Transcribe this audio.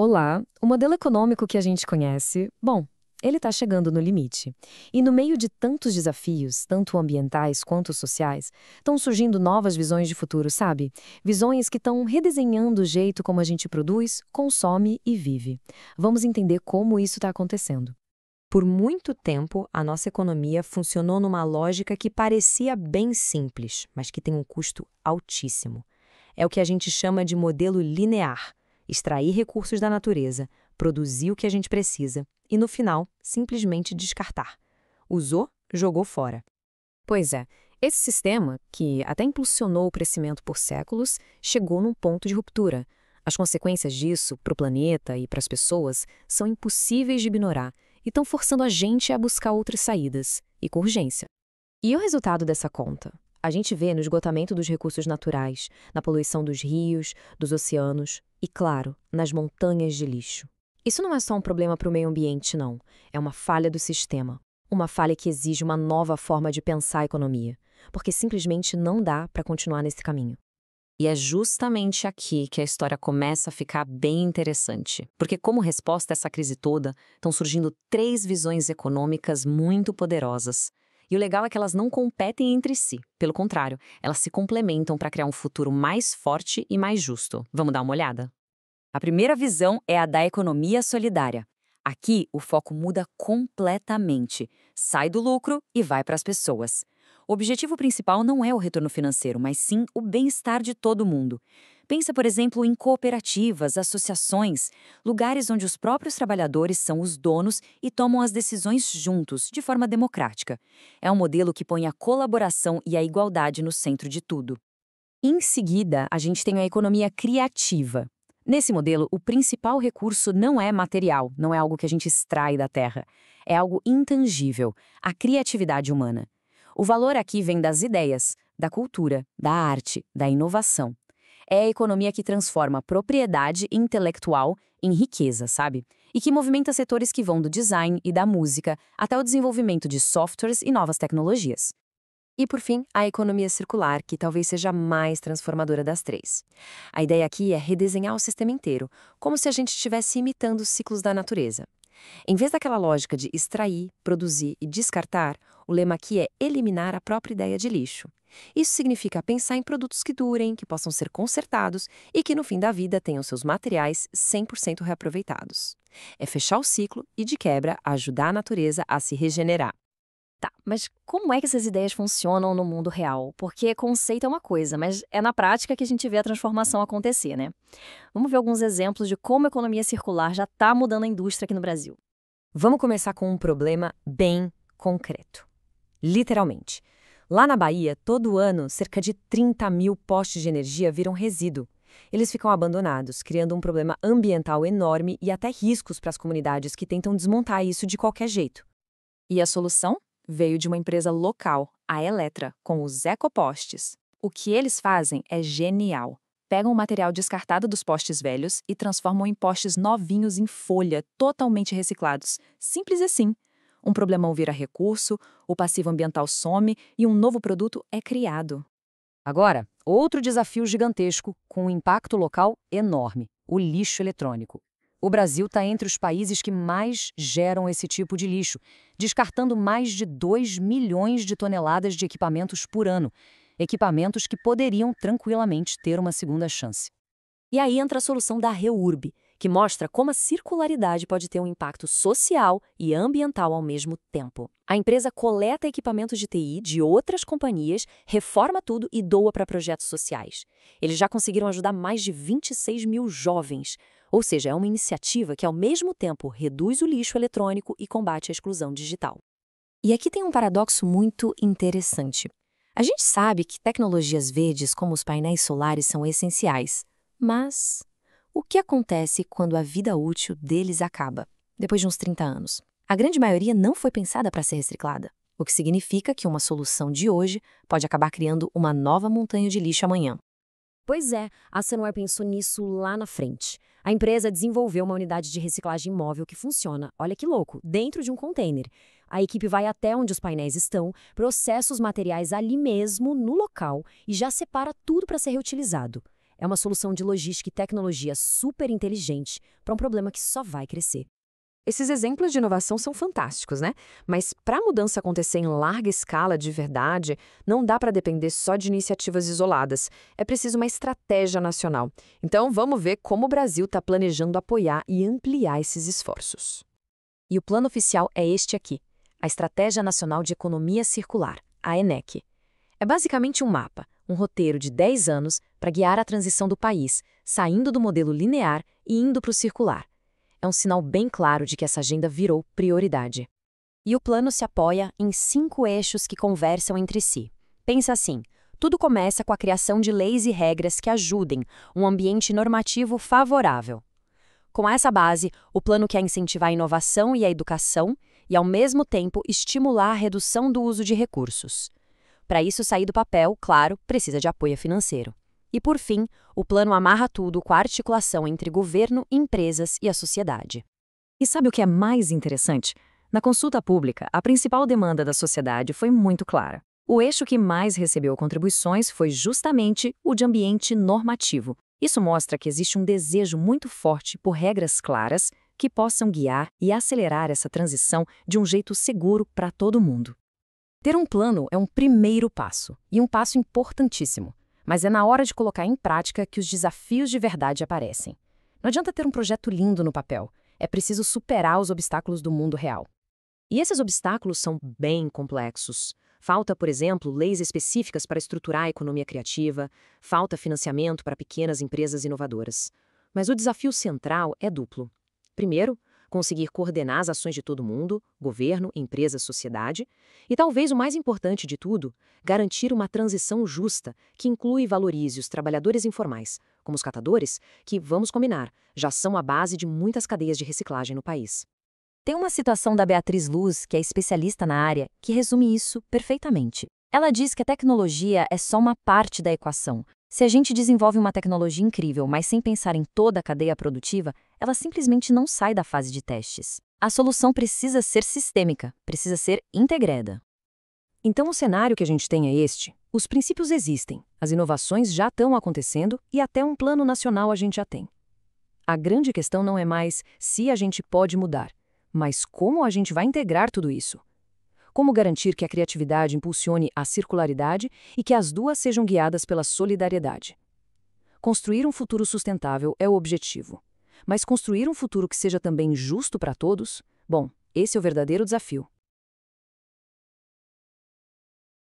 Olá, o modelo econômico que a gente conhece, bom, ele está chegando no limite. E no meio de tantos desafios, tanto ambientais quanto sociais, estão surgindo novas visões de futuro, sabe? Visões que estão redesenhando o jeito como a gente produz, consome e vive. Vamos entender como isso está acontecendo. Por muito tempo, a nossa economia funcionou numa lógica que parecia bem simples, mas que tem um custo altíssimo. É o que a gente chama de modelo linear: extrair recursos da natureza, produzir o que a gente precisa e, no final, simplesmente descartar. Usou, jogou fora. Pois é, esse sistema, que até impulsionou o crescimento por séculos, chegou num ponto de ruptura. As consequências disso para o planeta e para as pessoas são impossíveis de ignorar e estão forçando a gente a buscar outras saídas, e com urgência. E o resultado dessa conta? A gente vê no esgotamento dos recursos naturais, na poluição dos rios, dos oceanos e, claro, nas montanhas de lixo. Isso não é só um problema para o meio ambiente, não. É uma falha do sistema. Uma falha que exige uma nova forma de pensar a economia, porque simplesmente não dá para continuar nesse caminho. E é justamente aqui que a história começa a ficar bem interessante. Porque, como resposta a essa crise toda, estão surgindo três visões econômicas muito poderosas. E o legal é que elas não competem entre si. Pelo contrário, elas se complementam para criar um futuro mais forte e mais justo. Vamos dar uma olhada? A primeira visão é a da economia solidária. Aqui, o foco muda completamente. Sai do lucro e vai para as pessoas. O objetivo principal não é o retorno financeiro, mas sim o bem-estar de todo mundo. Pensa, por exemplo, em cooperativas, associações, lugares onde os próprios trabalhadores são os donos e tomam as decisões juntos, de forma democrática. É um modelo que põe a colaboração e a igualdade no centro de tudo. Em seguida, a gente tem a economia criativa. Nesse modelo, o principal recurso não é material, não é algo que a gente extrai da terra. É algo intangível, a criatividade humana. O valor aqui vem das ideias, da cultura, da arte, da inovação. É a economia que transforma propriedade intelectual em riqueza, sabe? E que movimenta setores que vão do design e da música até o desenvolvimento de softwares e novas tecnologias. E, por fim, a economia circular, que talvez seja a mais transformadora das três. A ideia aqui é redesenhar o sistema inteiro, como se a gente estivesse imitando os ciclos da natureza. Em vez daquela lógica de extrair, produzir e descartar, o lema aqui é eliminar a própria ideia de lixo. Isso significa pensar em produtos que durem, que possam ser consertados e que no fim da vida tenham seus materiais 100% reaproveitados. É fechar o ciclo e, de quebra, ajudar a natureza a se regenerar. Tá, mas como é que essas ideias funcionam no mundo real? Porque conceito é uma coisa, mas é na prática que a gente vê a transformação acontecer, né? Vamos ver alguns exemplos de como a economia circular já está mudando a indústria aqui no Brasil. Vamos começar com um problema bem concreto. Literalmente. Lá na Bahia, todo ano, cerca de 30 mil postes de energia viram resíduo. Eles ficam abandonados, criando um problema ambiental enorme e até riscos para as comunidades que tentam desmontar isso de qualquer jeito. E a solução? Veio de uma empresa local, a Eletra, com os ecopostes. O que eles fazem é genial. Pegam o material descartado dos postes velhos e transformam em postes novinhos em folha, totalmente reciclados. Simples assim. Um problemão vira recurso, o passivo ambiental some e um novo produto é criado. Agora, outro desafio gigantesco, com um impacto local enorme: o lixo eletrônico. O Brasil está entre os países que mais geram esse tipo de lixo, descartando mais de 2 milhões de toneladas de equipamentos por ano. Equipamentos que poderiam tranquilamente ter uma segunda chance. E aí entra a solução da REURB, que mostra como a circularidade pode ter um impacto social e ambiental ao mesmo tempo. A empresa coleta equipamentos de TI de outras companhias, reforma tudo e doa para projetos sociais. Eles já conseguiram ajudar mais de 26 mil jovens. Ou seja, é uma iniciativa que, ao mesmo tempo, reduz o lixo eletrônico e combate a exclusão digital. E aqui tem um paradoxo muito interessante. A gente sabe que tecnologias verdes, como os painéis solares, são essenciais. Mas o que acontece quando a vida útil deles acaba, depois de uns 30 anos? A grande maioria não foi pensada para ser reciclada, o que significa que uma solução de hoje pode acabar criando uma nova montanha de lixo amanhã. Pois é, a Sunware pensou nisso lá na frente. A empresa desenvolveu uma unidade de reciclagem móvel que funciona, olha que louco, dentro de um container. A equipe vai até onde os painéis estão, processa os materiais ali mesmo, no local, e já separa tudo para ser reutilizado. É uma solução de logística e tecnologia super inteligente para um problema que só vai crescer. Esses exemplos de inovação são fantásticos, né? Mas para a mudança acontecer em larga escala de verdade, não dá para depender só de iniciativas isoladas. É preciso uma estratégia nacional. Então, vamos ver como o Brasil está planejando apoiar e ampliar esses esforços. E o plano oficial é este aqui, a Estratégia Nacional de Economia Circular, a ENEC. É basicamente um mapa, um roteiro de 10 anos para guiar a transição do país, saindo do modelo linear e indo para o circular. É um sinal bem claro de que essa agenda virou prioridade. E o plano se apoia em 5 eixos que conversam entre si. Pensa assim, tudo começa com a criação de leis e regras que ajudem um ambiente normativo favorável. Com essa base, o plano quer incentivar a inovação e a educação e, ao mesmo tempo, estimular a redução do uso de recursos. Para isso sair do papel, claro, precisa de apoio financeiro. E, por fim, o plano amarra tudo com a articulação entre governo, empresas e a sociedade. E sabe o que é mais interessante? Na consulta pública, a principal demanda da sociedade foi muito clara. O eixo que mais recebeu contribuições foi justamente o de ambiente normativo. Isso mostra que existe um desejo muito forte por regras claras que possam guiar e acelerar essa transição de um jeito seguro para todo mundo. Ter um plano é um primeiro passo, e um passo importantíssimo, mas é na hora de colocar em prática que os desafios de verdade aparecem. Não adianta ter um projeto lindo no papel, é preciso superar os obstáculos do mundo real. E esses obstáculos são bem complexos. Falta, por exemplo, leis específicas para estruturar a economia criativa, falta financiamento para pequenas empresas inovadoras. Mas o desafio central é duplo. Primeiro, conseguir coordenar as ações de todo mundo, governo, empresa, sociedade, e talvez o mais importante de tudo, garantir uma transição justa que inclui e valorize os trabalhadores informais, como os catadores, que, vamos combinar, já são a base de muitas cadeias de reciclagem no país. Tem uma citação da Beatriz Luz, que é especialista na área, que resume isso perfeitamente. Ela diz que a tecnologia é só uma parte da equação. Se a gente desenvolve uma tecnologia incrível, mas sem pensar em toda a cadeia produtiva, ela simplesmente não sai da fase de testes. A solução precisa ser sistêmica, precisa ser integrada. Então o cenário que a gente tem é este. Os princípios existem, as inovações já estão acontecendo e até um plano nacional a gente já tem. A grande questão não é mais se a gente pode mudar, mas como a gente vai integrar tudo isso. Como garantir que a criatividade impulsione a circularidade e que as duas sejam guiadas pela solidariedade. Construir um futuro sustentável é o objetivo. Mas construir um futuro que seja também justo para todos? Bom, esse é o verdadeiro desafio.